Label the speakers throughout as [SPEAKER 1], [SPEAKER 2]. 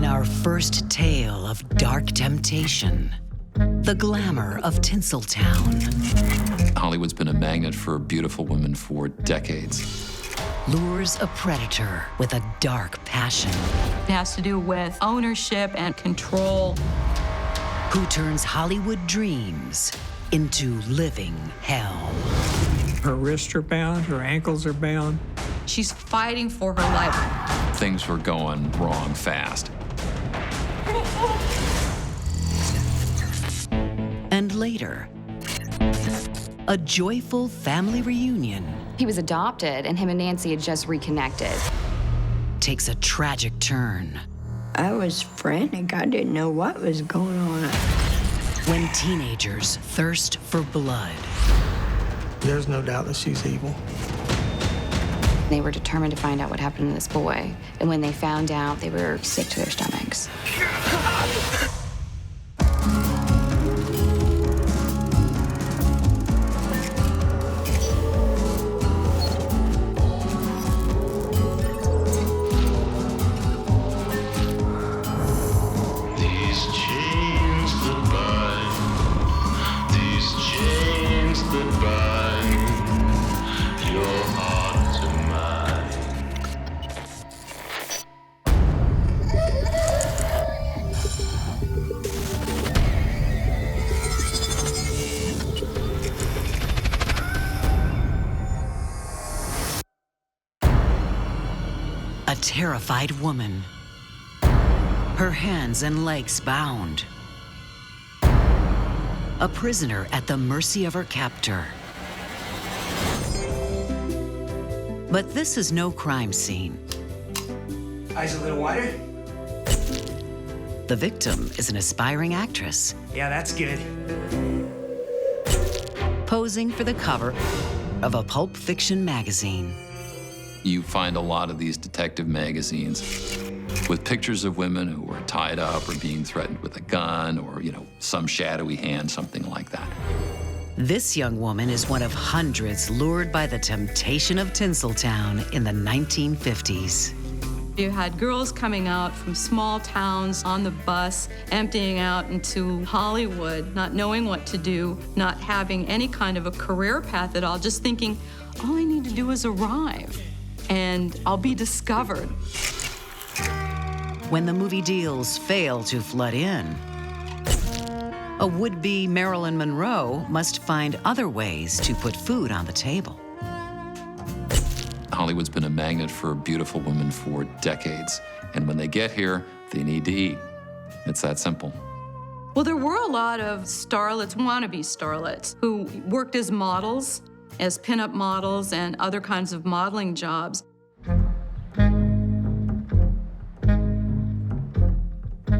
[SPEAKER 1] In our first tale of dark temptation, the glamour of Tinseltown.
[SPEAKER 2] Hollywood's been a magnet for beautiful women for decades.
[SPEAKER 1] Lures a predator with a dark passion.
[SPEAKER 3] It has to do with ownership and control.
[SPEAKER 1] Who turns Hollywood dreams into living hell.
[SPEAKER 4] Her wrists are bound, her ankles are bound.
[SPEAKER 3] She's fighting for her life.
[SPEAKER 2] Things were going wrong fast.
[SPEAKER 1] And later, a joyful family reunion
[SPEAKER 5] He was adopted, and him and Nancy had just reconnected.
[SPEAKER 1] takes a tragic turn.
[SPEAKER 6] I was frantic. I didn't know what was going on.
[SPEAKER 1] When teenagers thirst for blood.
[SPEAKER 7] There's no doubt that she's evil.
[SPEAKER 5] They were determined to find out what happened to this boy. And when they found out, they were sick to their stomachs.
[SPEAKER 1] A terrified woman. Her hands and legs bound. A prisoner at the mercy of her captor. But this is no crime scene.
[SPEAKER 7] Eyes a little wider?
[SPEAKER 1] The victim is an aspiring actress,
[SPEAKER 7] Yeah, that's good.
[SPEAKER 1] posing for the cover of a pulp fiction magazine.
[SPEAKER 2] You find a lot of these detective magazines with pictures of women who were tied up or being threatened with a gun or, some shadowy hand, something like that.
[SPEAKER 1] This young woman is one of hundreds lured by the temptation of Tinseltown in the 1950s.
[SPEAKER 3] You had girls coming out from small towns on the bus, emptying out into Hollywood, not knowing what to do, not having any kind of a career path at all, just thinking, all I need to do is arrive, and I'll be discovered.
[SPEAKER 1] When the movie deals fail to flood in, a would-be Marilyn Monroe must find other ways to put food on the table.
[SPEAKER 2] Hollywood's been a magnet for beautiful women for decades. And when they get here, they need to eat. It's that simple.
[SPEAKER 3] Well, there were a lot of starlets, wannabe starlets, who worked as models, as pinup models and other kinds of modeling jobs.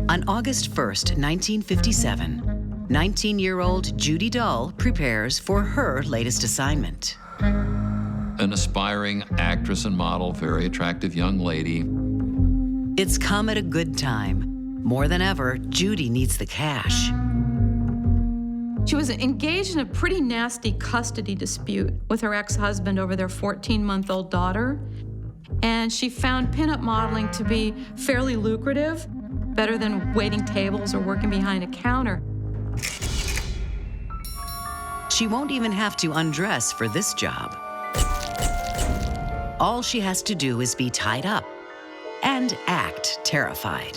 [SPEAKER 1] On August 1st, 1957, 19-year-old Judy Dull prepares for her latest assignment.
[SPEAKER 2] An aspiring actress and model, very attractive young lady.
[SPEAKER 1] It's come at a good time. More than ever, Judy needs the cash.
[SPEAKER 3] She was engaged in a pretty nasty custody dispute with her ex-husband over their 14-month-old daughter. And she found pinup modeling to be fairly lucrative, better than waiting tables or working behind a counter.
[SPEAKER 1] She won't even have to undress for this job. All she has to do is be tied up and act terrified.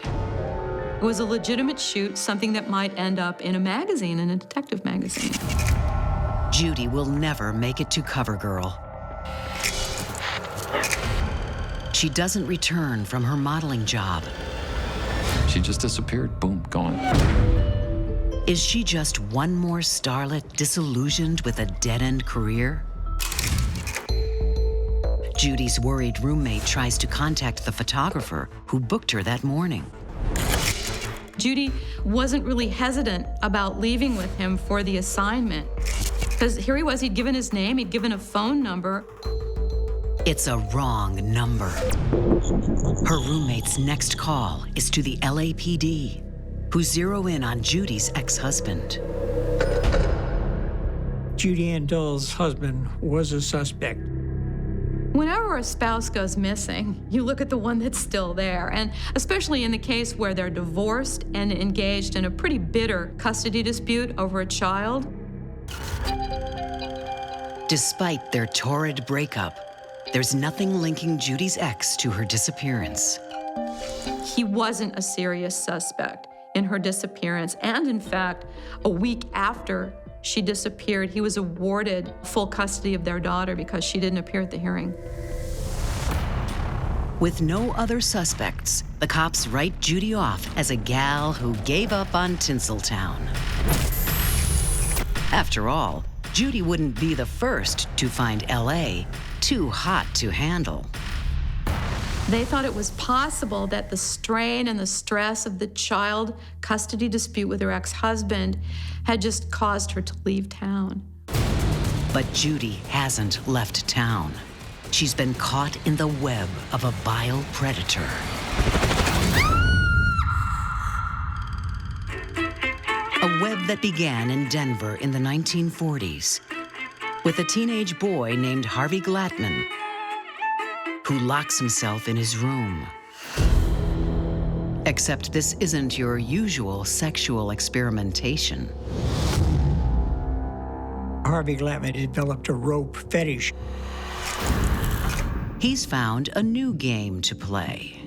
[SPEAKER 3] It was a legitimate shoot, something that might end up in a magazine, in a detective magazine.
[SPEAKER 1] Judy will never make it to CoverGirl. She doesn't return from her modeling job.
[SPEAKER 2] She just disappeared, boom, gone.
[SPEAKER 1] Is she just one more starlet disillusioned with a dead-end career? Judy's worried roommate tries to contact the photographer who booked her that morning.
[SPEAKER 3] Judy wasn't really hesitant about leaving with him for the assignment. Because here he was, he'd given his name, he'd given a phone number.
[SPEAKER 1] It's a wrong number. Her roommate's next call is to the LAPD, who zero in on Judy's ex-husband.
[SPEAKER 4] Judy Ann Dull's husband was a suspect.
[SPEAKER 3] Whenever a spouse goes missing, you look at the one that's still there, and especially in the case where they're divorced and engaged in a pretty bitter custody dispute over a child.
[SPEAKER 1] Despite their torrid breakup, there's nothing linking Judy's ex to her disappearance.
[SPEAKER 3] He wasn't a serious suspect in her disappearance, and in fact, a week after she disappeared, he was awarded full custody of their daughter because she didn't appear at the hearing.
[SPEAKER 1] With no other suspects, the cops write Judy off as a gal who gave up on Tinseltown. After all, Judy wouldn't be the first to find LA too hot to handle.
[SPEAKER 3] They thought it was possible that the strain and the stress of the child custody dispute with her ex-husband had just caused her to leave town.
[SPEAKER 1] But Judy hasn't left town. She's been caught in the web of a vile predator. A web that began in Denver in the 1940s with a teenage boy named Harvey Glatman, who locks himself in his room. Except this isn't your usual sexual experimentation.
[SPEAKER 4] Harvey Glatman developed a rope fetish.
[SPEAKER 1] He's found a new game to play.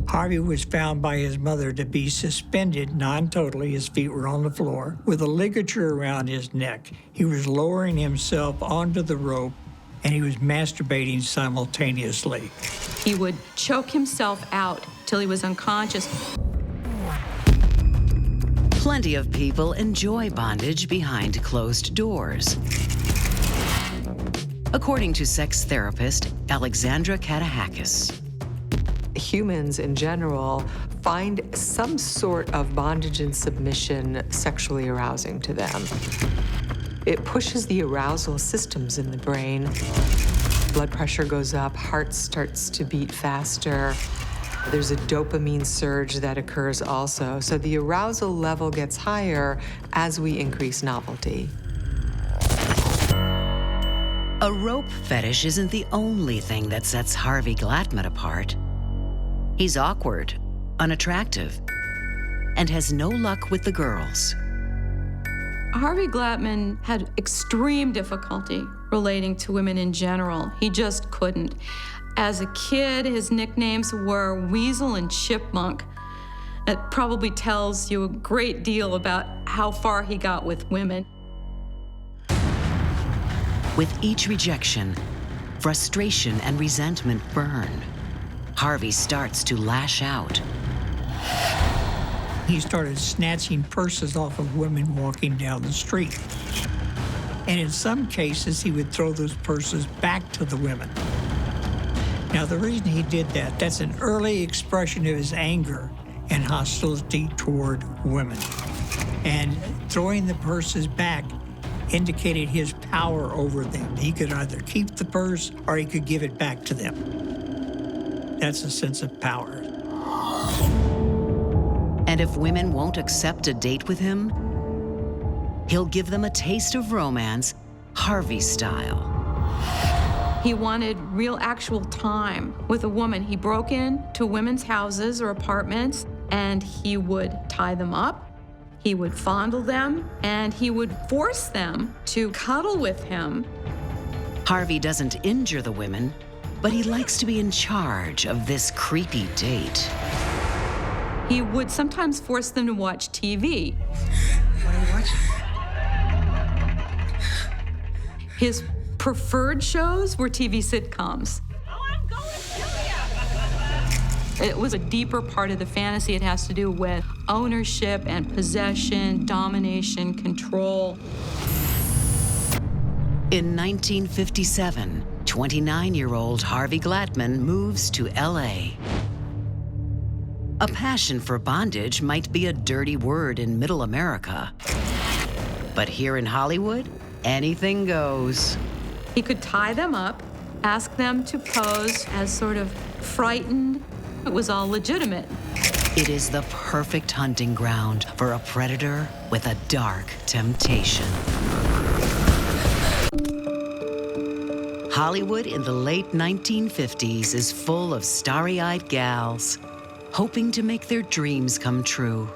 [SPEAKER 4] Harvey was found by his mother to be suspended non-totally. His feet were on the floor with a ligature around his neck. He was lowering himself onto the rope, and he was masturbating simultaneously.
[SPEAKER 3] He would choke himself out till he was unconscious.
[SPEAKER 1] Plenty of people enjoy bondage behind closed doors. According to sex therapist Alexandra Katahakis.
[SPEAKER 8] Humans in general find some sort of bondage and submission sexually arousing to them. It pushes the arousal systems in the brain. Blood pressure goes up, heart starts to beat faster. There's a dopamine surge that occurs also. So the arousal level gets higher as we increase novelty.
[SPEAKER 1] A rope fetish isn't the only thing that sets Harvey Glatman apart. He's awkward, unattractive, and has no luck with the girls.
[SPEAKER 3] Harvey Glatman had extreme difficulty relating to women in general. He just couldn't. As a kid, his nicknames were Weasel and Chipmunk. It probably tells you a great deal about how far he got with women.
[SPEAKER 1] With each rejection, frustration and resentment burn. Harvey starts to lash out.
[SPEAKER 4] He started snatching purses off of women walking down the street. And in some cases, he would throw those purses back to the women. Now, the reason he did that, that's an early expression of his anger and hostility toward women. And throwing the purses back indicated his power over them. He could either keep the purse or he could give it back to them. That's a sense of power.
[SPEAKER 1] And if women won't accept a date with him, he'll give them a taste of romance, Harvey style.
[SPEAKER 3] He wanted real actual time with a woman. He broke into women's houses or apartments, and he would tie them up, he would fondle them, and he would force them to cuddle with him.
[SPEAKER 1] Harvey doesn't injure the women, but he likes to be in charge of this creepy date.
[SPEAKER 3] He would sometimes force them to watch TV.
[SPEAKER 7] What are you watching?
[SPEAKER 3] His preferred shows were TV sitcoms.
[SPEAKER 9] Oh, I'm going to you.
[SPEAKER 3] It was a deeper part of the fantasy. It has to do with ownership and possession, domination, control.
[SPEAKER 1] In 1957, 29-year-old Harvey Glatman moves to LA. A passion for bondage might be a dirty word in Middle America. But here in Hollywood, anything goes.
[SPEAKER 3] He could tie them up, ask them to pose as sort of frightened. It was all legitimate.
[SPEAKER 1] It is the perfect hunting ground for a predator with a dark temptation. Hollywood in the late 1950s is full of starry-eyed gals hoping to make their dreams come true.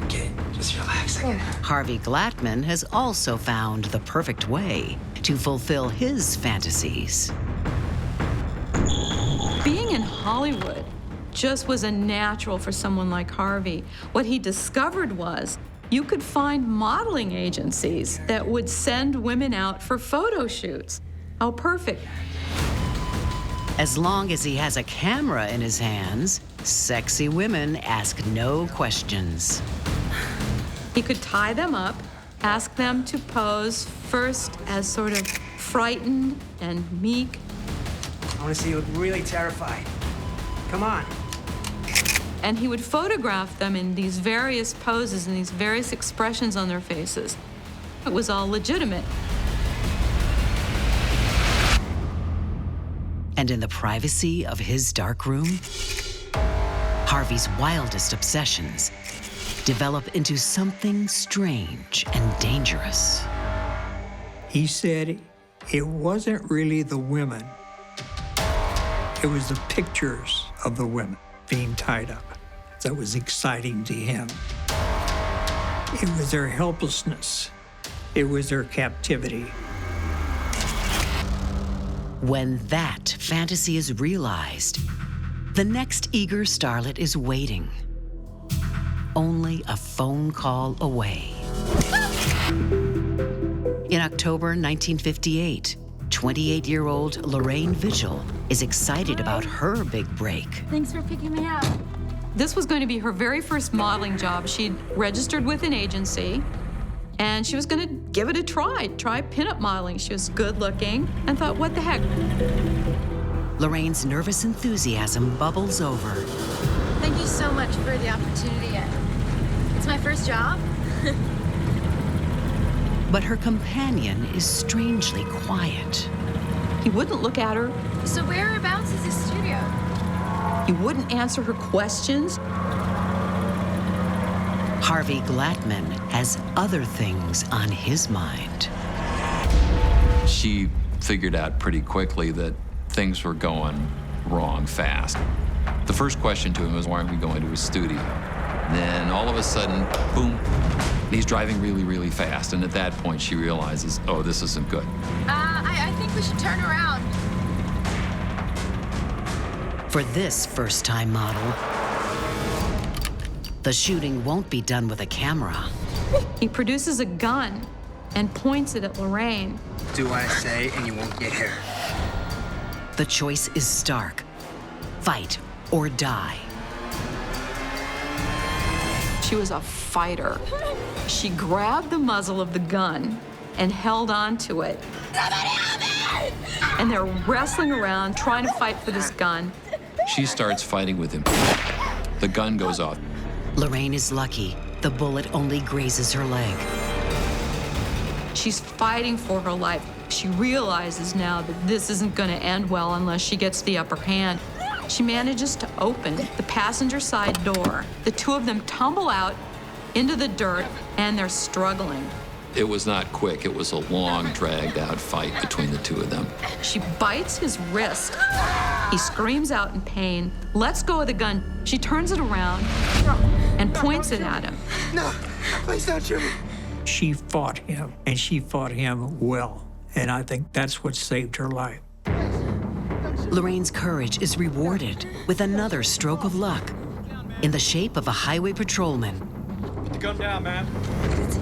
[SPEAKER 7] Okay, just relax.
[SPEAKER 1] Harvey Glatman has also found the perfect way to fulfill his fantasies.
[SPEAKER 3] Being in Hollywood just was a natural for someone like Harvey. What he discovered was you could find modeling agencies that would send women out for photo shoots. How perfect.
[SPEAKER 1] As long as he has a camera in his hands, sexy women ask no questions.
[SPEAKER 3] He could tie them up, ask them to pose first as sort of frightened and meek,
[SPEAKER 7] I want to see you look really terrified. Come on.
[SPEAKER 3] and he would photograph them in these various poses and these various expressions on their faces. It was all legitimate.
[SPEAKER 1] And in the privacy of his dark room, Harvey's wildest obsessions develop into something strange and dangerous.
[SPEAKER 4] He said it wasn't really the women. It was the pictures of the women being tied up that was exciting to him. It was their helplessness. It was their captivity.
[SPEAKER 1] When that fantasy is realized, the next eager starlet is waiting, only a phone call away. In October 1958, 28-year-old Lorraine Vigil is excited about her big break.
[SPEAKER 9] Thanks for picking me up.
[SPEAKER 3] This was going to be her very first modeling job. She'd registered with an agency, and she was going to give it a try pinup modeling. She was good looking and thought, what the heck?
[SPEAKER 1] Lorraine's nervous enthusiasm bubbles over.
[SPEAKER 9] Thank you so much for the opportunity. It's my first job.
[SPEAKER 1] But her companion is strangely quiet.
[SPEAKER 3] He wouldn't look at her.
[SPEAKER 9] So whereabouts is this studio?
[SPEAKER 3] He wouldn't answer her questions.
[SPEAKER 1] Harvey Glatman has other things on his mind.
[SPEAKER 2] She figured out pretty quickly that things were going wrong fast. The first question to him was, why aren't we going to his studio? Then all of a sudden, boom, he's driving really, really fast. And at that point, she realizes, oh, this isn't good.
[SPEAKER 9] I think we should turn around.
[SPEAKER 1] For this first-time model, the shooting won't be done with a camera.
[SPEAKER 3] He produces a gun and points it at Lorraine.
[SPEAKER 7] Do what I say and you won't get hurt.
[SPEAKER 1] The choice is stark: fight or die.
[SPEAKER 3] She was a fighter. She grabbed the muzzle of the gun and held on to it. And they're wrestling around, trying to fight for this gun.
[SPEAKER 2] She starts fighting with him. The gun goes off.
[SPEAKER 1] Lorraine is lucky. The bullet only grazes her leg.
[SPEAKER 3] She's fighting for her life. She realizes now that this isn't going to end well unless she gets the upper hand. She manages to open the passenger side door. The two of them tumble out into the dirt, and they're struggling.
[SPEAKER 2] It was not quick. It was a long, dragged-out fight between the two of them.
[SPEAKER 3] She bites his wrist. He screams out in pain, lets go of the gun. She turns it around and points it at him.
[SPEAKER 7] No, please don't shoot me.
[SPEAKER 4] She fought him, and she fought him well. And I think that's what saved her life.
[SPEAKER 1] Lorraine's courage is rewarded with another stroke of luck in the shape of a highway patrolman.
[SPEAKER 10] Put the gun down, man.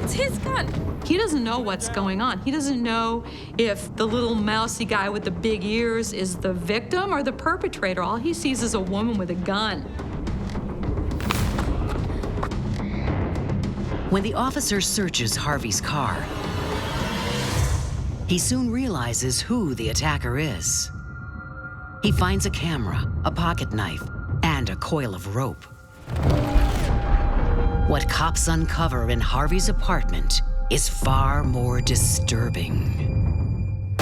[SPEAKER 9] It's his gun.
[SPEAKER 3] He doesn't know what's going on. He doesn't know if the little mousy guy with the big ears is the victim or the perpetrator. All he sees is a woman with a gun.
[SPEAKER 1] When the officer searches Harvey's car, he soon realizes who the attacker is. He finds a camera, a pocket knife, and a coil of rope. What cops uncover in Harvey's apartment is far more disturbing.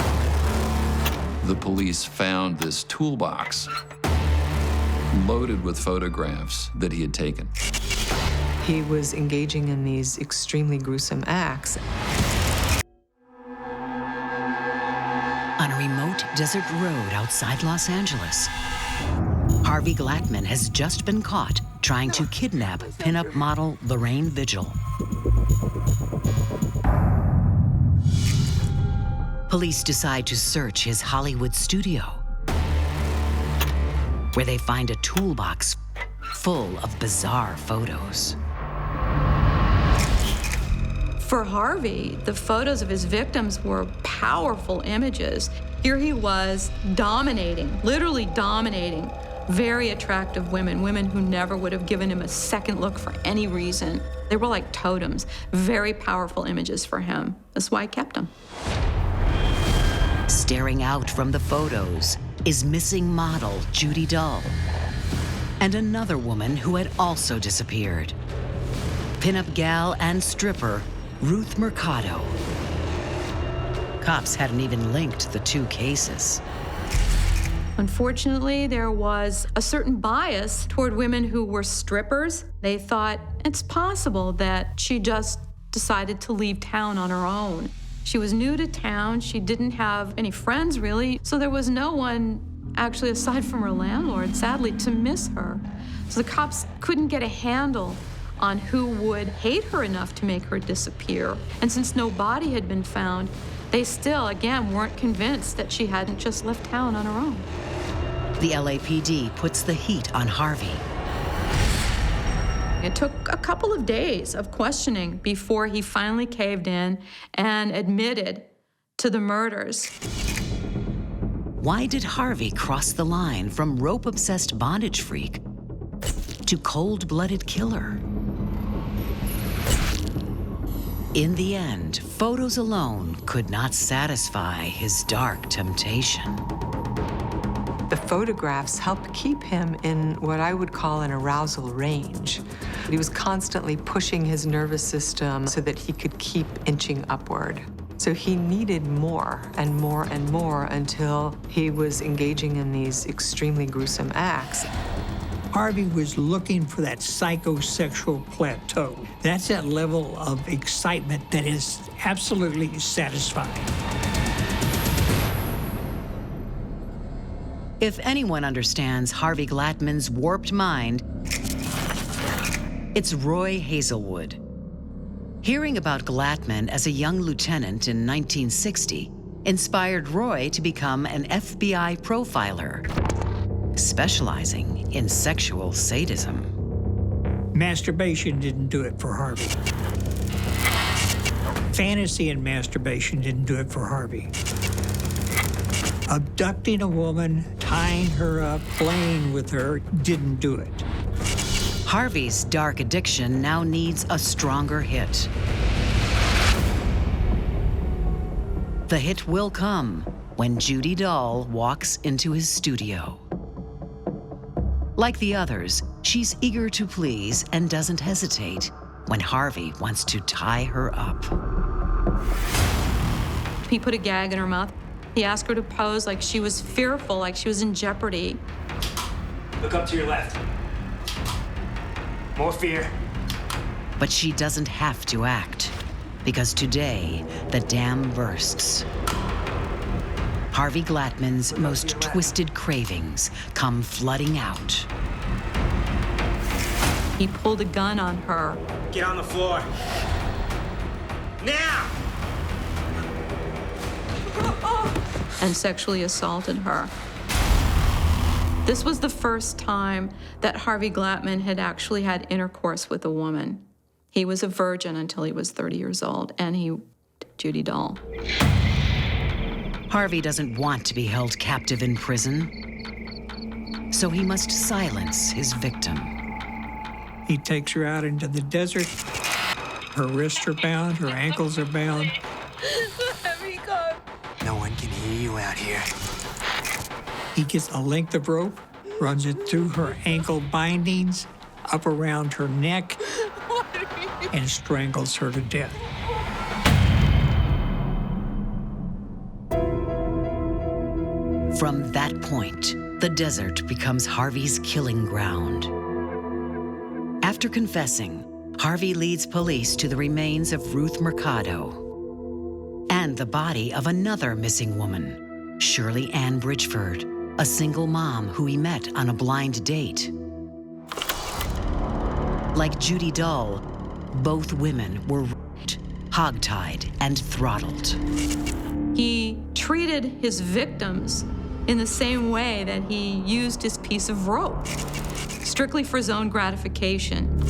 [SPEAKER 2] The police found this toolbox loaded with photographs that he had taken.
[SPEAKER 8] He was engaging in these extremely gruesome acts.
[SPEAKER 1] desert road outside Los Angeles. Harvey Glattman has just been caught trying to kidnap pinup model Lorraine Vigil. Police decide to search his Hollywood studio, where they find a toolbox full of bizarre photos.
[SPEAKER 3] For Harvey, the photos of his victims were powerful images. Here he was dominating, literally dominating, very attractive women, women who never would have given him a second look for any reason. They were like totems, very powerful images for him. That's why I kept them.
[SPEAKER 1] Staring out from the photos is missing model Judy Dull and another woman who had also disappeared. Pinup gal and stripper Ruth Mercado. Cops hadn't even linked the two cases.
[SPEAKER 3] Unfortunately, there was a certain bias toward women who were strippers. They thought it's possible that she just decided to leave town on her own. She was new to town. She didn't have any friends, really. So there was no one, actually, aside from her landlord, sadly, to miss her. So the cops couldn't get a handle on who would hate her enough to make her disappear. And since no body had been found, they still, again, weren't convinced that she hadn't just left town on her own.
[SPEAKER 1] The LAPD puts the heat on Harvey.
[SPEAKER 3] It took a couple of days of questioning before he finally caved in and admitted to the murders.
[SPEAKER 1] Why did Harvey cross the line from rope-obsessed bondage freak to cold-blooded killer? In the end, photos alone could not satisfy his dark temptation.
[SPEAKER 8] The photographs helped keep him in what I would call an arousal range. He was constantly pushing his nervous system so that he could keep inching upward. So he needed more and more and more until he was engaging in these extremely gruesome acts.
[SPEAKER 4] Harvey was looking for that psychosexual plateau. That's that level of excitement that is absolutely satisfying.
[SPEAKER 1] If anyone understands Harvey Glattman's warped mind, it's Roy Hazelwood. Hearing about Glattman as a young lieutenant in 1960 inspired Roy to become an FBI profiler, specializing in sexual sadism.
[SPEAKER 4] Masturbation didn't do it for Harvey. Fantasy and masturbation didn't do it for Harvey. Abducting a woman, tying her up, playing with her didn't do it.
[SPEAKER 1] Harvey's dark addiction now needs a stronger hit. The hit will come when Judy Dull walks into his studio. Like the others, she's eager to please and doesn't hesitate when Harvey wants to tie her up.
[SPEAKER 3] He put a gag in her mouth. He asked her to pose like she was fearful, like she was in jeopardy.
[SPEAKER 7] Look up to your left. More fear.
[SPEAKER 1] But she doesn't have to act, because today, the dam bursts. Harvey Glattman's most twisted cravings come flooding out.
[SPEAKER 3] He pulled a gun on her.
[SPEAKER 7] Get on the floor. Now!
[SPEAKER 3] And sexually assaulted her. This was the first time that Harvey Glattman had actually had intercourse with a woman. He was a virgin until he was 30 years old, and he Judy Dull.
[SPEAKER 1] Harvey doesn't want to be held captive in prison, so he must silence his victim.
[SPEAKER 4] He takes her out into the desert. Her wrists are bound, her ankles are bound.
[SPEAKER 9] Let me go.
[SPEAKER 7] No one can hear you out here.
[SPEAKER 4] He gets a length of rope, runs it through her ankle bindings, up around her neck, and strangles her to death.
[SPEAKER 1] From that point, the desert becomes Harvey's killing ground. After confessing, Harvey leads police to the remains of Ruth Mercado and the body of another missing woman, Shirley Ann Bridgeford, a single mom who he met on a blind date. Like Judy Dull, both women were raped, hogtied, and throttled.
[SPEAKER 3] He treated his victims in the same way that he used his piece of rope, strictly for his own gratification.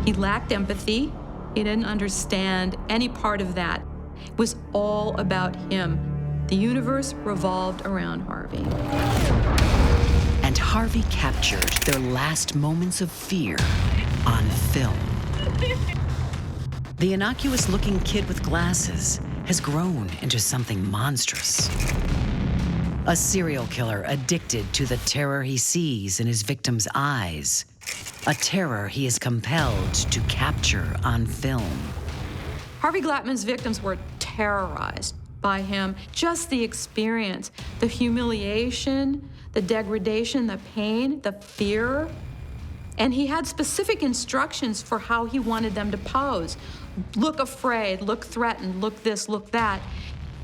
[SPEAKER 3] He lacked empathy. He didn't understand any part of that. It was all about him. The universe revolved around Harvey.
[SPEAKER 1] And Harvey captured their last moments of fear on film. The innocuous-looking kid with glasses has grown into something monstrous. A serial killer addicted to the terror he sees in his victims' eyes. A terror he is compelled to capture on film.
[SPEAKER 3] Harvey Glattman's victims were terrorized by him. Just the experience, the humiliation, the degradation, the pain, the fear. And he had specific instructions for how he wanted them to pose. Look afraid, look threatened, look this, look that.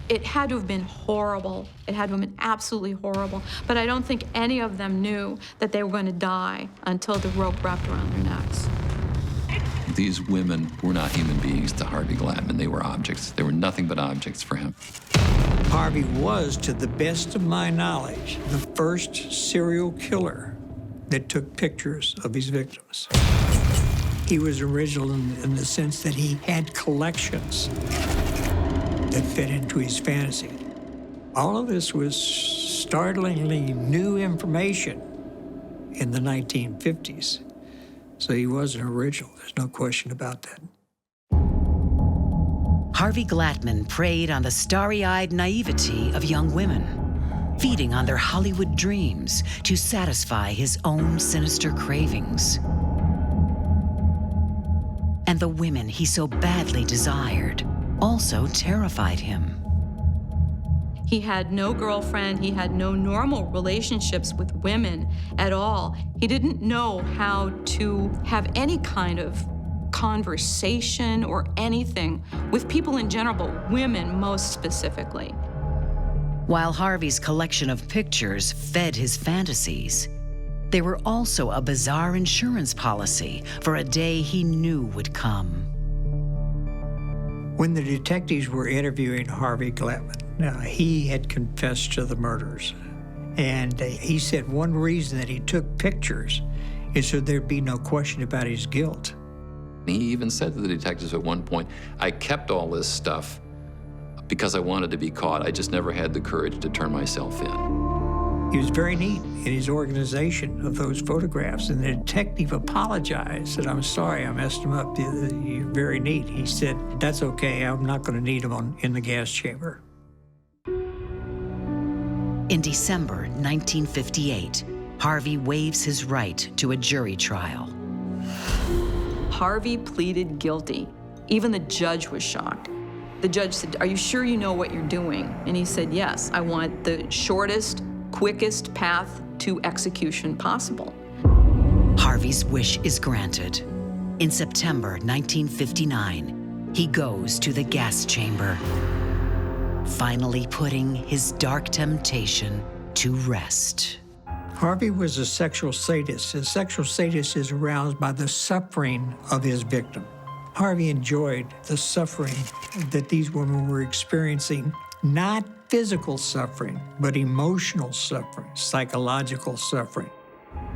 [SPEAKER 3] It had to have been horrible. It had to have been absolutely horrible. But I don't think any of them knew that they were going to die until the rope wrapped around their necks.
[SPEAKER 2] These women were not human beings to Harvey Glattman. They were objects. They were nothing but objects for him.
[SPEAKER 4] Harvey was, to the best of my knowledge, the first serial killer that took pictures of his victims. He was original in the sense that he had collections that fit into his fantasy. All of this was startlingly new information in the 1950s. So he wasn't original, there's no question about that.
[SPEAKER 1] Harvey Glattman preyed on the starry-eyed naivety of young women, feeding on their Hollywood dreams to satisfy his own sinister cravings. And the women he so badly desired also terrified him.
[SPEAKER 3] He had no girlfriend. He had no normal relationships with women at all. He didn't know how to have any kind of conversation or anything with people in general, but women most specifically.
[SPEAKER 1] While Harvey's collection of pictures fed his fantasies, they were also a bizarre insurance policy for a day he knew would come.
[SPEAKER 4] When the detectives were interviewing Harvey Glattman, he had confessed to the murders. And he said one reason that he took pictures is so there'd be no question about his guilt.
[SPEAKER 2] He even said to the detectives at one point, I kept all this stuff because I wanted to be caught. I just never had the courage to turn myself in.
[SPEAKER 4] He was very neat in his organization of those photographs, and the detective apologized, said, I'm sorry, I messed him up. You're very neat. He said, that's okay, I'm not going to need them in the gas chamber.
[SPEAKER 1] In December 1958, Harvey waives his right to a jury trial.
[SPEAKER 3] Harvey pleaded guilty. Even the judge was shocked. The judge said, are you sure you know what you're doing? And he said, yes, I want the shortest, quickest path to execution possible.
[SPEAKER 1] Harvey's wish is granted. In September 1959, he goes to the gas chamber, finally putting his dark temptation to rest.
[SPEAKER 4] Harvey was a sexual sadist. A sexual sadist is aroused by the suffering of his victim. Harvey enjoyed the suffering that these women were experiencing, not physical suffering, but emotional suffering, psychological suffering.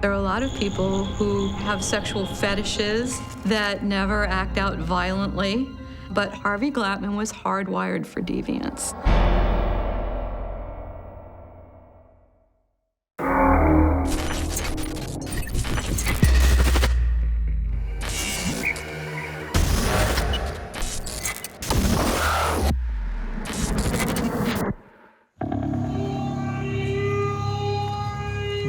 [SPEAKER 3] There are a lot of people who have sexual fetishes that never act out violently, but Harvey Glattman was hardwired for deviance.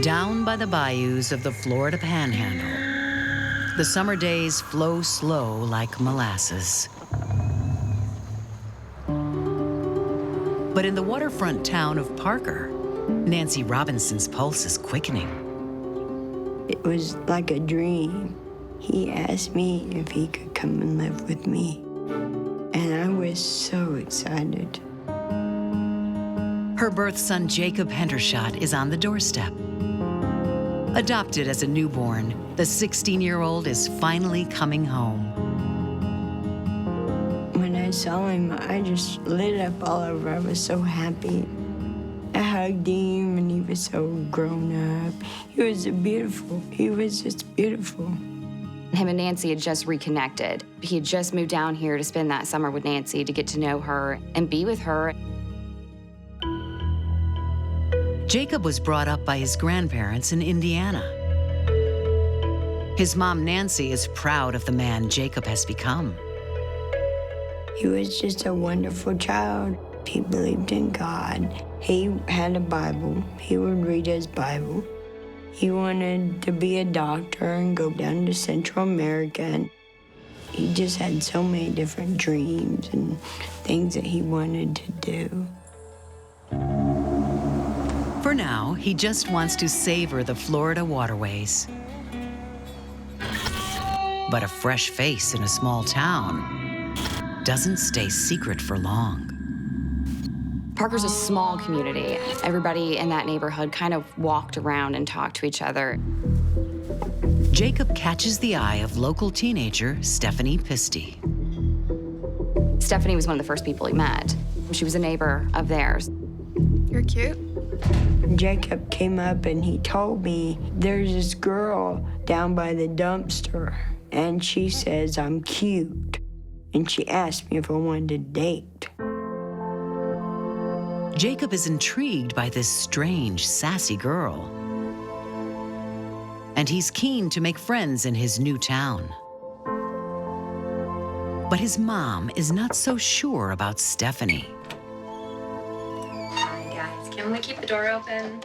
[SPEAKER 1] Down by the bayous of the Florida Panhandle, the summer days flow slow like molasses. But in the waterfront town of Parker, Nancy Robinson's pulse is quickening.
[SPEAKER 6] It was like a dream. He asked me if he could come and live with me. And I was so excited.
[SPEAKER 1] Her birth son, Jacob Hendershot, is on the doorstep. Adopted as a newborn, the 16-year-old is finally coming home.
[SPEAKER 6] When I saw him, I just lit up all over. I was so happy. I hugged him, and he was so grown up. He was beautiful. He was just beautiful.
[SPEAKER 5] Him and Nancy had just reconnected. He had just moved down here to spend that summer with Nancy, to get to know her and be with her.
[SPEAKER 1] Jacob was brought up by his grandparents in Indiana. His mom, Nancy, is proud of the man Jacob has become.
[SPEAKER 6] He was just a wonderful child. He believed in God. He had a Bible. He would read his Bible. He wanted to be a doctor and go down to Central America. And he just had so many different dreams and things that he wanted to do.
[SPEAKER 1] For now, he just wants to savor the Florida waterways. But a fresh face in a small town doesn't stay secret for long.
[SPEAKER 5] Parker's a small community. Everybody in that neighborhood kind of walked around and talked to each other.
[SPEAKER 1] Jacob catches the eye of local teenager Stephanie Pisty.
[SPEAKER 5] Stephanie was one of the first people he met. She was a neighbor of theirs.
[SPEAKER 9] You're cute.
[SPEAKER 6] Jacob came up and he told me, there's this girl down by the dumpster, and she says I'm cute. And she asked me if I wanted to date.
[SPEAKER 1] Jacob is intrigued by this strange, sassy girl. And he's keen to make friends in his new town. But his mom is not so sure about Stephanie.
[SPEAKER 9] Hi, guys. Can we keep the door open?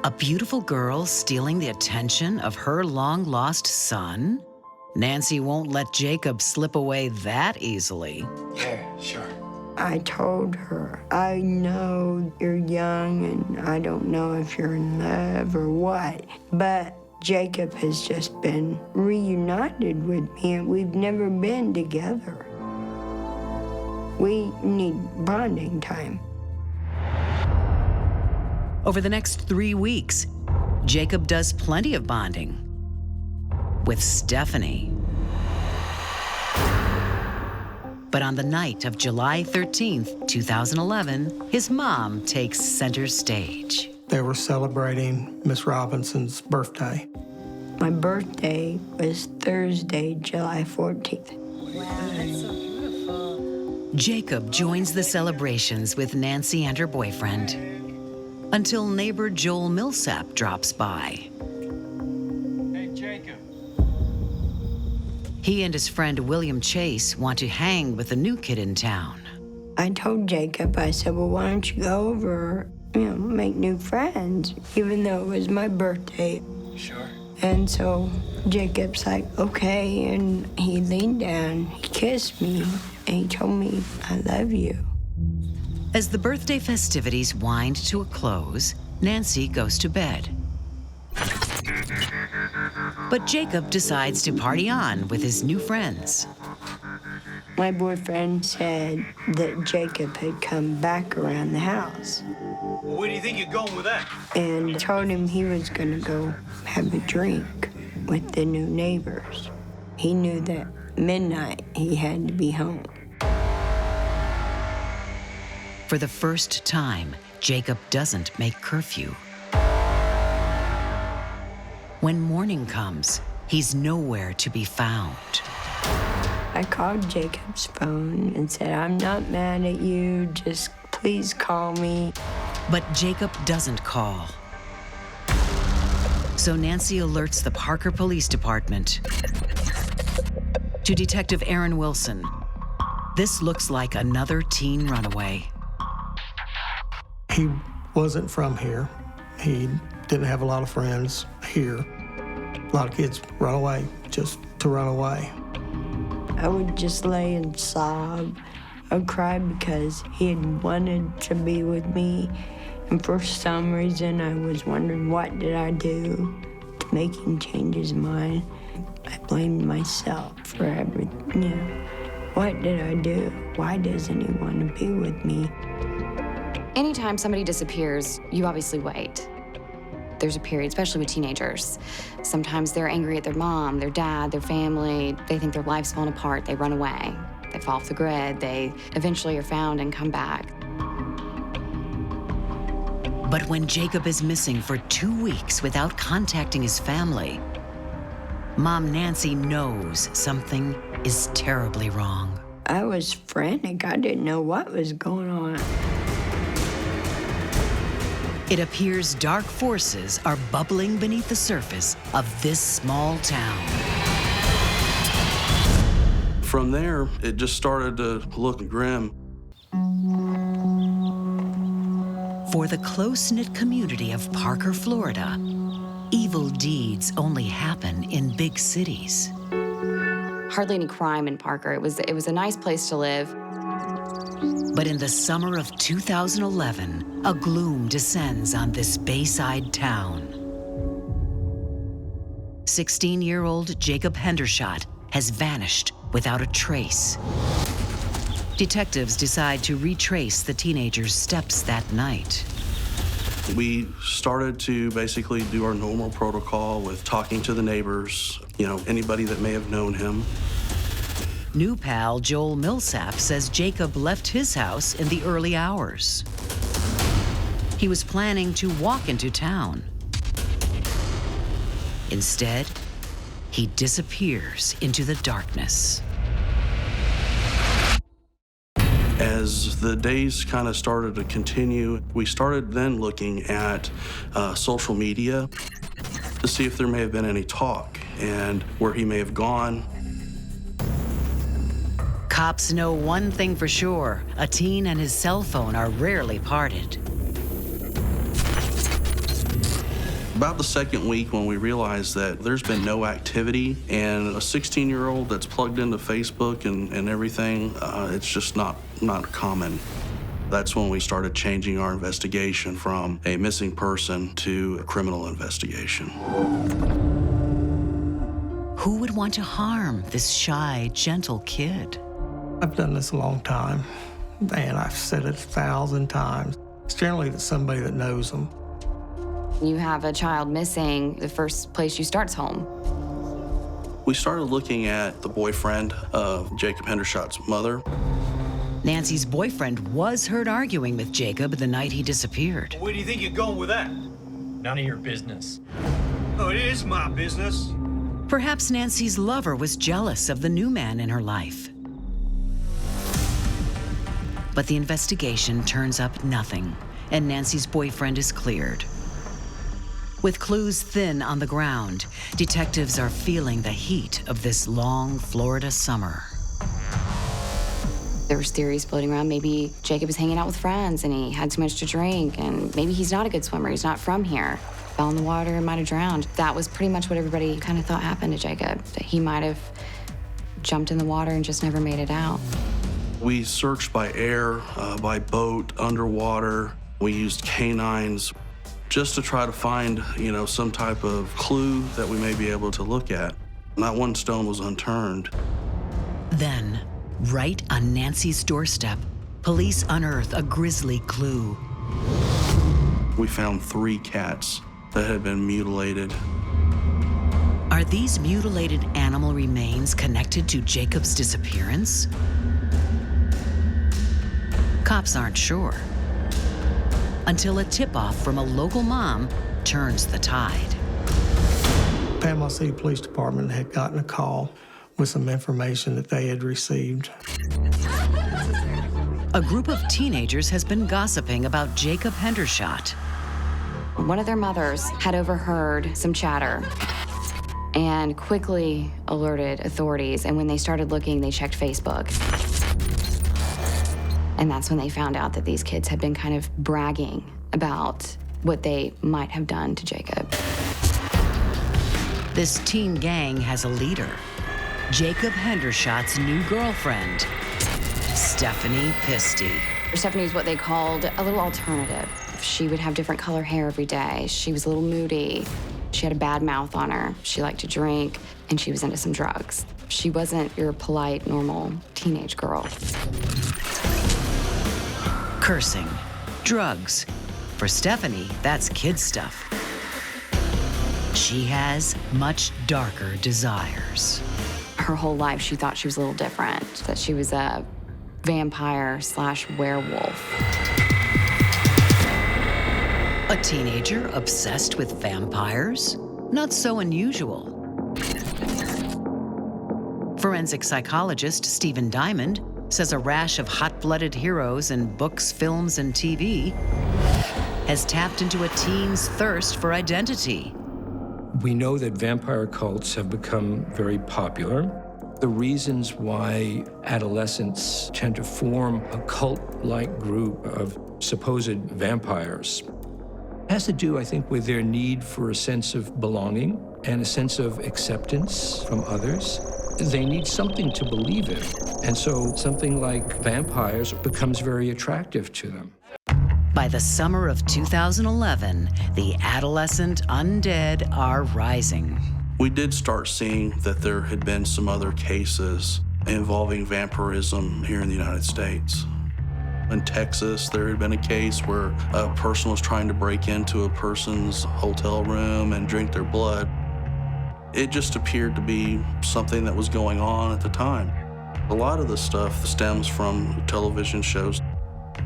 [SPEAKER 1] A beautiful girl stealing the attention of her long-lost son? Nancy won't let Jacob slip away that easily.
[SPEAKER 7] Yeah, sure.
[SPEAKER 6] I told her, I know you're young and I don't know if you're in love or what, but Jacob has just been reunited with me and we've never been together. We need bonding time.
[SPEAKER 1] Over the next 3 weeks, Jacob does plenty of bonding with Stephanie. But on the night of July 13th, 2011, his mom takes center stage.
[SPEAKER 10] They were celebrating Miss Robinson's birthday.
[SPEAKER 6] My birthday was Thursday, July 14th.
[SPEAKER 9] Wow, that's so beautiful.
[SPEAKER 1] Jacob joins the celebrations with Nancy and her boyfriend until neighbor Joel Millsap drops by.
[SPEAKER 11] Hey, Jacob.
[SPEAKER 1] He and his friend William Chase want to hang with the new kid in town.
[SPEAKER 6] I told Jacob, I said, well, why don't you go over, make new friends, even though it was my birthday.
[SPEAKER 7] Sure.
[SPEAKER 6] And so Jacob's like, okay, and he leaned down, he kissed me, and he told me, I love you.
[SPEAKER 1] As the birthday festivities wind to a close, Nancy goes to bed. But Jacob decides to party on with his new friends.
[SPEAKER 6] My boyfriend said that Jacob had come back around the house.
[SPEAKER 11] Well, where do you think you're going with that?
[SPEAKER 6] And told him he was gonna go have a drink with the new neighbors. He knew that midnight he had to be home.
[SPEAKER 1] For the first time, Jacob doesn't make curfew. When morning comes, he's nowhere to be found.
[SPEAKER 6] I called Jacob's phone and said, I'm not mad at you, just please call me.
[SPEAKER 1] But Jacob doesn't call. So Nancy alerts the Parker Police Department. To Detective Aaron Wilson, this looks like another teen runaway.
[SPEAKER 10] He wasn't from here. He didn't have a lot of friends here. A lot of kids run away just to run away.
[SPEAKER 6] I would just lay and sob. I would cry because he had wanted to be with me. And for some reason, I was wondering, what did I do to make him change his mind? I blamed myself for everything. What did I do? Why doesn't he want to be with me?
[SPEAKER 5] Anytime anytime somebody disappears, you obviously wait. There's a period, especially with teenagers. Sometimes they're angry at their mom, their dad, their family. They think their life's falling apart. They run away. They fall off the grid. They eventually are found and come back.
[SPEAKER 1] But when Jacob is missing for 2 weeks without contacting his family, Mom Nancy knows something is terribly wrong.
[SPEAKER 6] I was frantic. I didn't know what was going on.
[SPEAKER 1] It appears dark forces are bubbling beneath the surface of this small town.
[SPEAKER 12] From there, it just started to look grim.
[SPEAKER 1] For the close-knit community of Parker, Florida, evil deeds only happen in big cities.
[SPEAKER 5] Hardly any crime in Parker. It was a nice place to live.
[SPEAKER 1] But in the summer of 2011, a gloom descends on this Bayside town. 16-year-old Jacob Hendershot has vanished without a trace. Detectives decide to retrace the teenager's steps that night.
[SPEAKER 12] We started to basically do our normal protocol with talking to the neighbors, anybody that may have known him.
[SPEAKER 1] New pal Joel Millsap says Jacob left his house in the early hours. He was planning to walk into town. Instead, he disappears into the darkness.
[SPEAKER 12] As the days kind of started to continue, we started then looking at social media to see if there may have been any talk and where he may have gone.
[SPEAKER 1] Cops know one thing for sure: a teen and his cell phone are rarely parted.
[SPEAKER 12] About the second week, when we realized that there's been no activity, and a 16-year-old that's plugged into Facebook and everything, it's just not common. That's when we started changing our investigation from a missing person to a criminal investigation.
[SPEAKER 1] Who would want to harm this shy, gentle kid?
[SPEAKER 10] I've done this a long time, and I've said it 1,000 times. It's generally somebody that knows them.
[SPEAKER 5] You have a child missing, the first place you start is home.
[SPEAKER 12] We started looking at the boyfriend of Jacob Hendershot's mother.
[SPEAKER 1] Nancy's boyfriend was heard arguing with Jacob the night he disappeared.
[SPEAKER 11] Where do you think you're going with that?
[SPEAKER 7] None of your business.
[SPEAKER 11] Oh, it is my business.
[SPEAKER 1] Perhaps Nancy's lover was jealous of the new man in her life. But the investigation turns up nothing, and Nancy's boyfriend is cleared. With clues thin on the ground, detectives are feeling the heat of this long Florida summer.
[SPEAKER 5] There was theories floating around. Maybe Jacob was hanging out with friends and he had too much to drink, and maybe he's not a good swimmer. He's not from here. Fell in the water and might have drowned. That was pretty much what everybody kind of thought happened to Jacob, that he might have jumped in the water and just never made it out.
[SPEAKER 12] We searched by air, by boat, underwater. We used canines just to try to find, some type of clue that we may be able to look at. Not one stone was unturned.
[SPEAKER 1] Then, right on Nancy's doorstep, police unearth a grisly clue.
[SPEAKER 12] We found 3 cats that had been mutilated.
[SPEAKER 1] Are these mutilated animal remains connected to Jacob's disappearance? Cops aren't sure, until a tip-off from a local mom turns the tide.
[SPEAKER 10] Panama City Police Department had gotten a call with some information that they had received.
[SPEAKER 1] A group of teenagers has been gossiping about Jacob Hendershot.
[SPEAKER 5] One of their mothers had overheard some chatter and quickly alerted authorities, and when they started looking, they checked Facebook. And that's when they found out that these kids had been kind of bragging about what they might have done to Jacob.
[SPEAKER 1] This teen gang has a leader, Jacob Hendershot's new girlfriend, Stephanie Pisty.
[SPEAKER 5] Stephanie was what they called a little alternative. She would have different color hair every day. She was a little moody. She had a bad mouth on her. She liked to drink, and she was into some drugs. She wasn't your polite, normal teenage girl.
[SPEAKER 1] Cursing, Drugs. For Stephanie, that's kid stuff. She has much darker desires.
[SPEAKER 5] Her whole life, she thought she was a little different, that she was a vampire/werewolf.
[SPEAKER 1] A teenager obsessed with vampires? Not so unusual. Forensic psychologist Stephen Diamond says a rash of hot-blooded heroes in books, films, and TV has tapped into a teen's thirst for identity.
[SPEAKER 13] We know that vampire cults have become very popular. The reasons why adolescents tend to form a cult-like group of supposed vampires has to do, I think, with their need for a sense of belonging and a sense of acceptance from others. They need something to believe in. And so something like vampires becomes very attractive to them.
[SPEAKER 1] By the summer of 2011, the adolescent undead are rising.
[SPEAKER 12] We did start seeing that there had been some other cases involving vampirism here in the United States. In Texas, there had been a case where a person was trying to break into a person's hotel room and drink their blood. It just appeared to be something that was going on at the time. A lot of this stuff stems from television shows.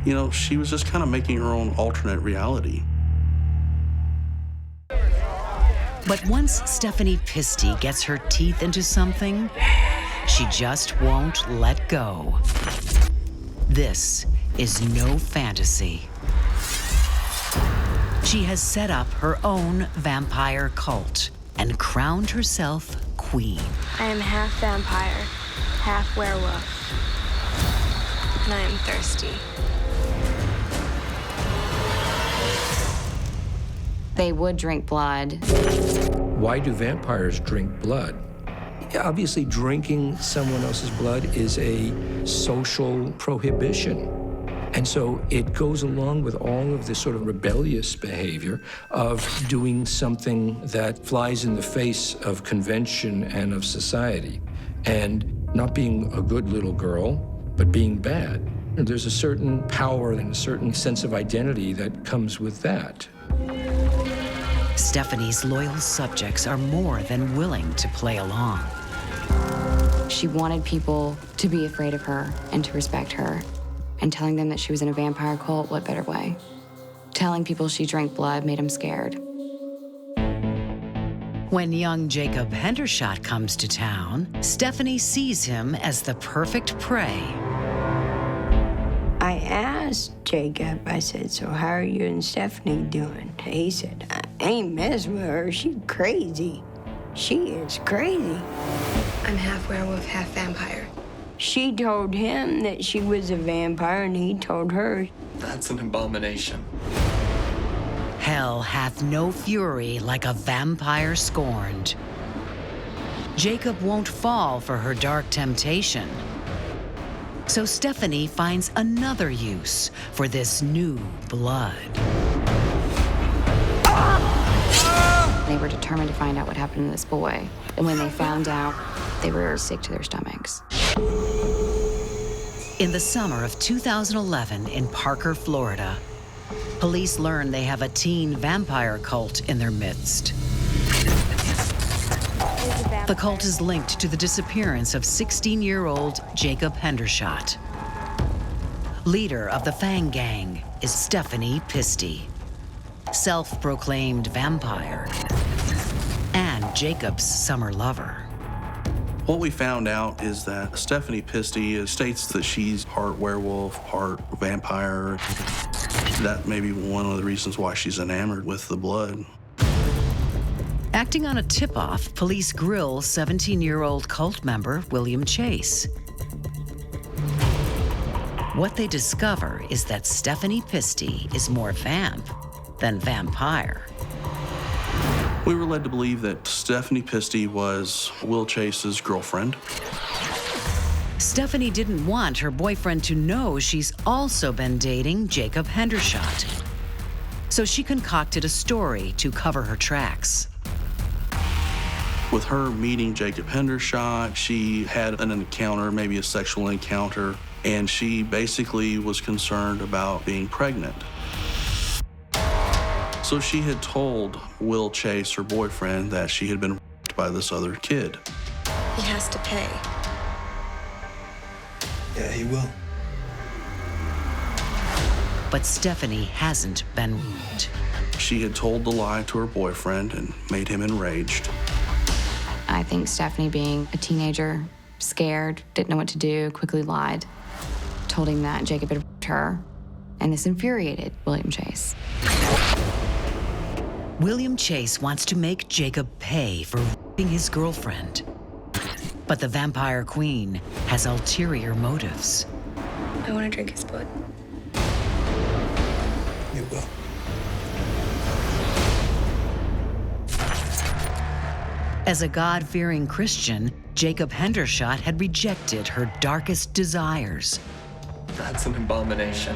[SPEAKER 12] You know, she was just kind of making her own alternate reality.
[SPEAKER 1] But once Stephanie Pisty gets her teeth into something, she just won't let go. This is no fantasy. She has set up her own vampire cult and crowned herself queen.
[SPEAKER 14] I am half vampire, half werewolf, and I am thirsty.
[SPEAKER 5] They would drink blood.
[SPEAKER 13] Why do vampires drink blood? Obviously, drinking someone else's blood is a social prohibition. And so it goes along with all of this sort of rebellious behavior of doing something that flies in the face of convention and of society. And not being a good little girl, but being bad. And there's a certain power and a certain sense of identity that comes with that.
[SPEAKER 1] Stephanie's loyal subjects are more than willing to play along.
[SPEAKER 5] She wanted people to be afraid of her and to respect her. And telling them that she was in a vampire cult, what better way? Telling people she drank blood made them scared.
[SPEAKER 1] When young Jacob Hendershot comes to town, Stephanie sees him as the perfect prey.
[SPEAKER 6] I asked Jacob, I said, so how are you and Stephanie doing? He said, I ain't messing with her. She's crazy. She is crazy.
[SPEAKER 14] I'm half werewolf, half vampire.
[SPEAKER 6] She told him that she was a vampire, and he told her.
[SPEAKER 15] That's an abomination.
[SPEAKER 1] Hell hath no fury like a vampire scorned. Jacob won't fall for her dark temptation. So Stephanie finds another use for this new blood.
[SPEAKER 5] They were determined to find out what happened to this boy. And when they found out, they were sick to their stomachs.
[SPEAKER 1] In the summer of 2011 in Parker, Florida, police learn they have a teen vampire cult in their midst. The cult is linked to the disappearance of 16-year-old Jacob Hendershot. Leader of the Fang Gang is Stephanie Pisty, self-proclaimed vampire, and Jacob's summer lover.
[SPEAKER 12] What we found out is that Stephanie Pisty states that she's part werewolf, part vampire. That may be one of the reasons why she's enamored with the blood.
[SPEAKER 1] Acting on a tip-off, police grill 17-year-old cult member William Chase. What they discover is that Stephanie Pisty is more vamp than vampire.
[SPEAKER 12] We were led to believe that Stephanie Pisty was Will Chase's girlfriend.
[SPEAKER 1] Stephanie didn't want her boyfriend to know she's also been dating Jacob Hendershot. So she concocted a story to cover her tracks.
[SPEAKER 12] With her meeting Jacob Hendershot, she had an encounter, maybe a sexual encounter, and she basically was concerned about being pregnant. So she had told Will Chase, her boyfriend, that she had been raped by this other kid.
[SPEAKER 14] He has to pay.
[SPEAKER 11] Yeah, he will.
[SPEAKER 1] But Stephanie hasn't been raped.
[SPEAKER 12] She had told the lie to her boyfriend and made him enraged.
[SPEAKER 5] I think Stephanie, being a teenager, scared, didn't know what to do, quickly lied, told him that Jacob had raped her, and this infuriated William Chase.
[SPEAKER 1] William Chase wants to make Jacob pay for raping his girlfriend. But the vampire queen has ulterior motives.
[SPEAKER 14] I want to drink his blood.
[SPEAKER 11] You will.
[SPEAKER 1] As a God-fearing Christian, Jacob Hendershot had rejected her darkest desires.
[SPEAKER 15] That's an abomination.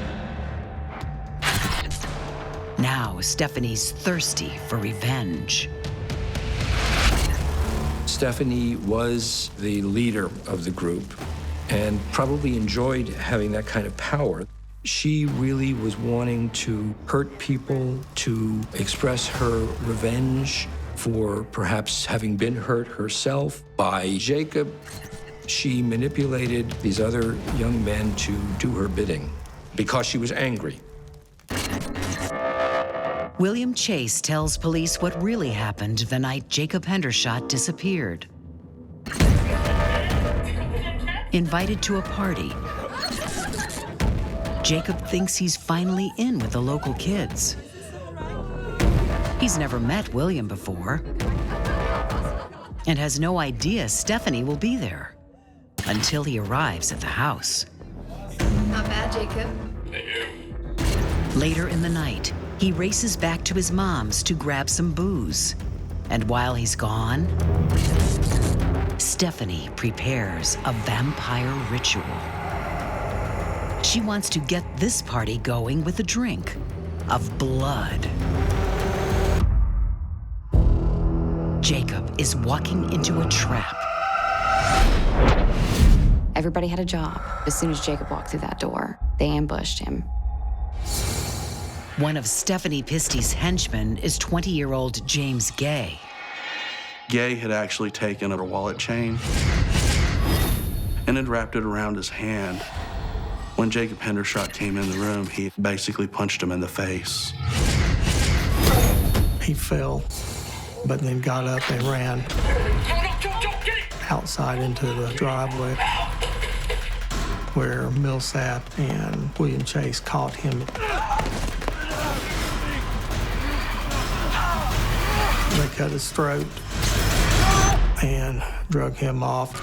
[SPEAKER 1] Now Stephanie's thirsty for revenge.
[SPEAKER 13] Stephanie was the leader of the group and probably enjoyed having that kind of power. She really was wanting to hurt people, to express her revenge for perhaps having been hurt herself by Jacob. She manipulated these other young men to do her bidding because she was angry.
[SPEAKER 1] William Chase tells police what really happened the night Jacob Hendershot disappeared. Invited to a party, Jacob thinks he's finally in with the local kids. He's never met William before and has no idea Stephanie will be there until he arrives at the house.
[SPEAKER 9] Not bad, Jacob.
[SPEAKER 1] Later in the night, he races back to his mom's to grab some booze. And while he's gone, Stephanie prepares a vampire ritual. She wants to get this party going with a drink of blood. Jacob is walking into a trap.
[SPEAKER 5] Everybody had a job. As soon as Jacob walked through that door, they ambushed him.
[SPEAKER 1] One of Stephanie Pisty's henchmen is 20-year-old James Gay.
[SPEAKER 12] Gay had actually taken a wallet chain and had wrapped it around his hand. When Jacob Hendershot came in the room, he basically punched him in the face.
[SPEAKER 10] He fell, but then got up and ran outside into the driveway where Millsap and William Chase caught him. They cut his throat and drug him off.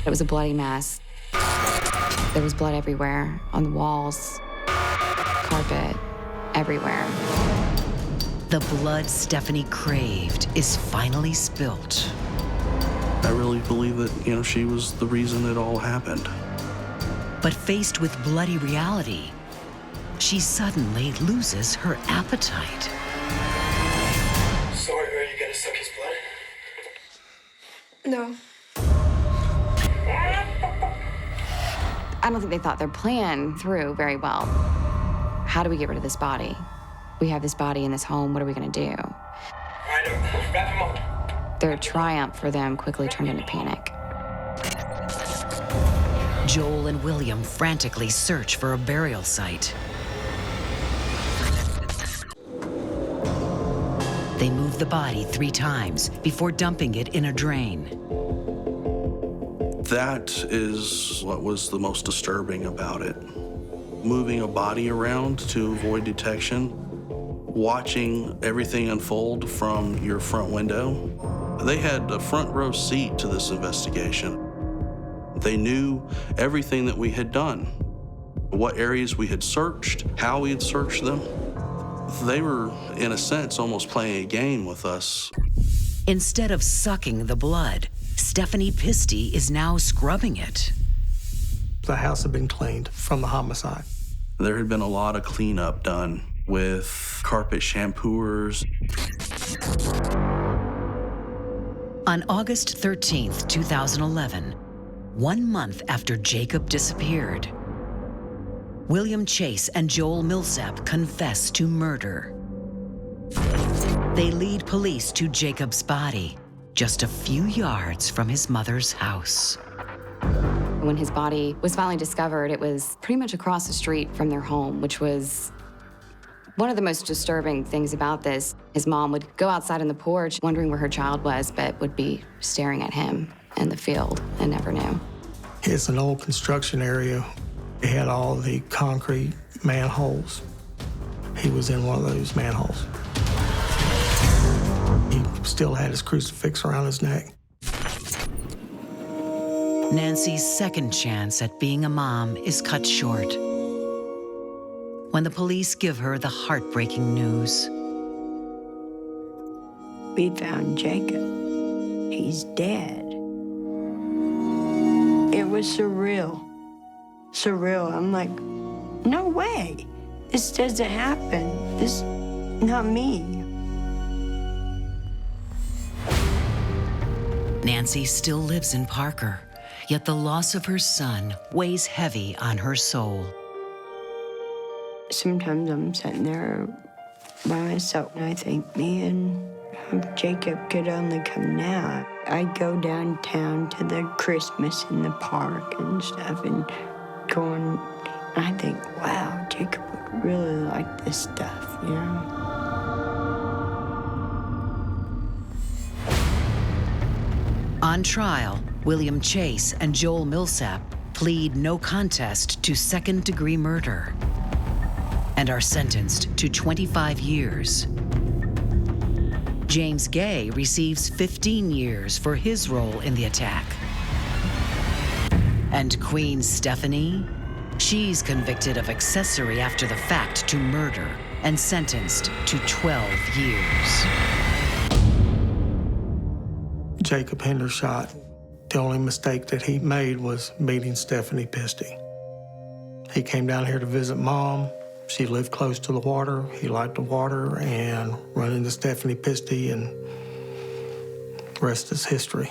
[SPEAKER 5] It was a bloody mess. There was blood everywhere, on the walls, carpet, everywhere.
[SPEAKER 1] The blood Stephanie craved is finally spilt.
[SPEAKER 12] I really believe that, she was the reason it all happened.
[SPEAKER 1] But faced with bloody reality, she suddenly loses her appetite.
[SPEAKER 11] So are you gonna suck his blood?
[SPEAKER 14] No.
[SPEAKER 5] I don't think they thought their plan through very well. How do we get rid of this body? We have this body in this home, what are we gonna do?
[SPEAKER 11] All right, wrap him up.
[SPEAKER 5] Their triumph for them quickly turned into panic.
[SPEAKER 1] Joel and William frantically search for a burial site. They move the body 3 times before dumping it in a drain.
[SPEAKER 12] That is what was the most disturbing about it. Moving a body around to avoid detection, watching everything unfold from your front window. They had a front row seat to this investigation. They knew everything that we had done, what areas we had searched, how we had searched them. They were, in a sense, almost playing a game with us.
[SPEAKER 1] Instead of sucking the blood, Stephanie Pisty is now scrubbing it.
[SPEAKER 10] The house had been cleaned from the homicide.
[SPEAKER 12] There had been a lot of cleanup done with carpet shampooers.
[SPEAKER 1] On August 13th, 2011, 1 month after Jacob disappeared, William Chase and Joel Millsap confess to murder. They lead police to Jacob's body, just a few yards from his mother's house.
[SPEAKER 5] When his body was finally discovered, it was pretty much across the street from their home, which was one of the most disturbing things about this. His mom would go outside on the porch wondering where her child was, but would be staring at him in the field and never knew.
[SPEAKER 10] It's an old construction area. It had all the concrete manholes. He was in one of those manholes. He still had his crucifix around his neck.
[SPEAKER 1] Nancy's second chance at being a mom is cut short when the police give her the heartbreaking news.
[SPEAKER 6] We found Jacob. He's dead. It was surreal. Surreal. I'm like, no way. This doesn't happen. This, not me.
[SPEAKER 1] Nancy still lives in Parker, yet the loss of her son weighs heavy on her soul.
[SPEAKER 6] Sometimes I'm sitting there by myself and I think, man, if Jacob could only come now. I go downtown to the Christmas in the park and stuff and going, I think, wow, Jacob would really like this stuff, you know?
[SPEAKER 1] On trial, William Chase and Joel Millsap plead no contest to second-degree murder and are sentenced to 25 years. James Gay receives 15 years for his role in the attack. And Queen Stephanie? She's convicted of accessory after the fact to murder and sentenced to 12 years.
[SPEAKER 10] Jacob Hendershot, the only mistake that he made was meeting Stephanie Pisty. He came down here to visit Mom. She lived close to the water. He liked the water and run into Stephanie Pisty, and the rest is history.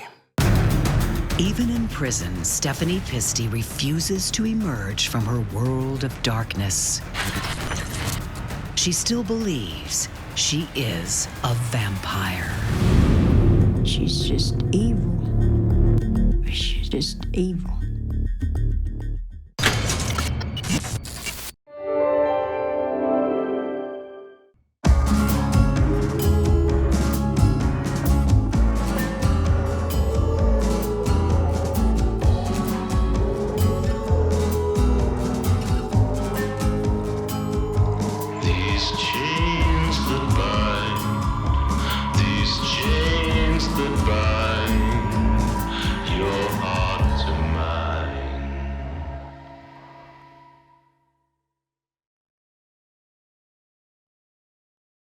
[SPEAKER 1] Even in prison, Stephanie Pisty refuses to emerge from her world of darkness. She still believes she is a vampire.
[SPEAKER 6] She's just evil. She's just evil.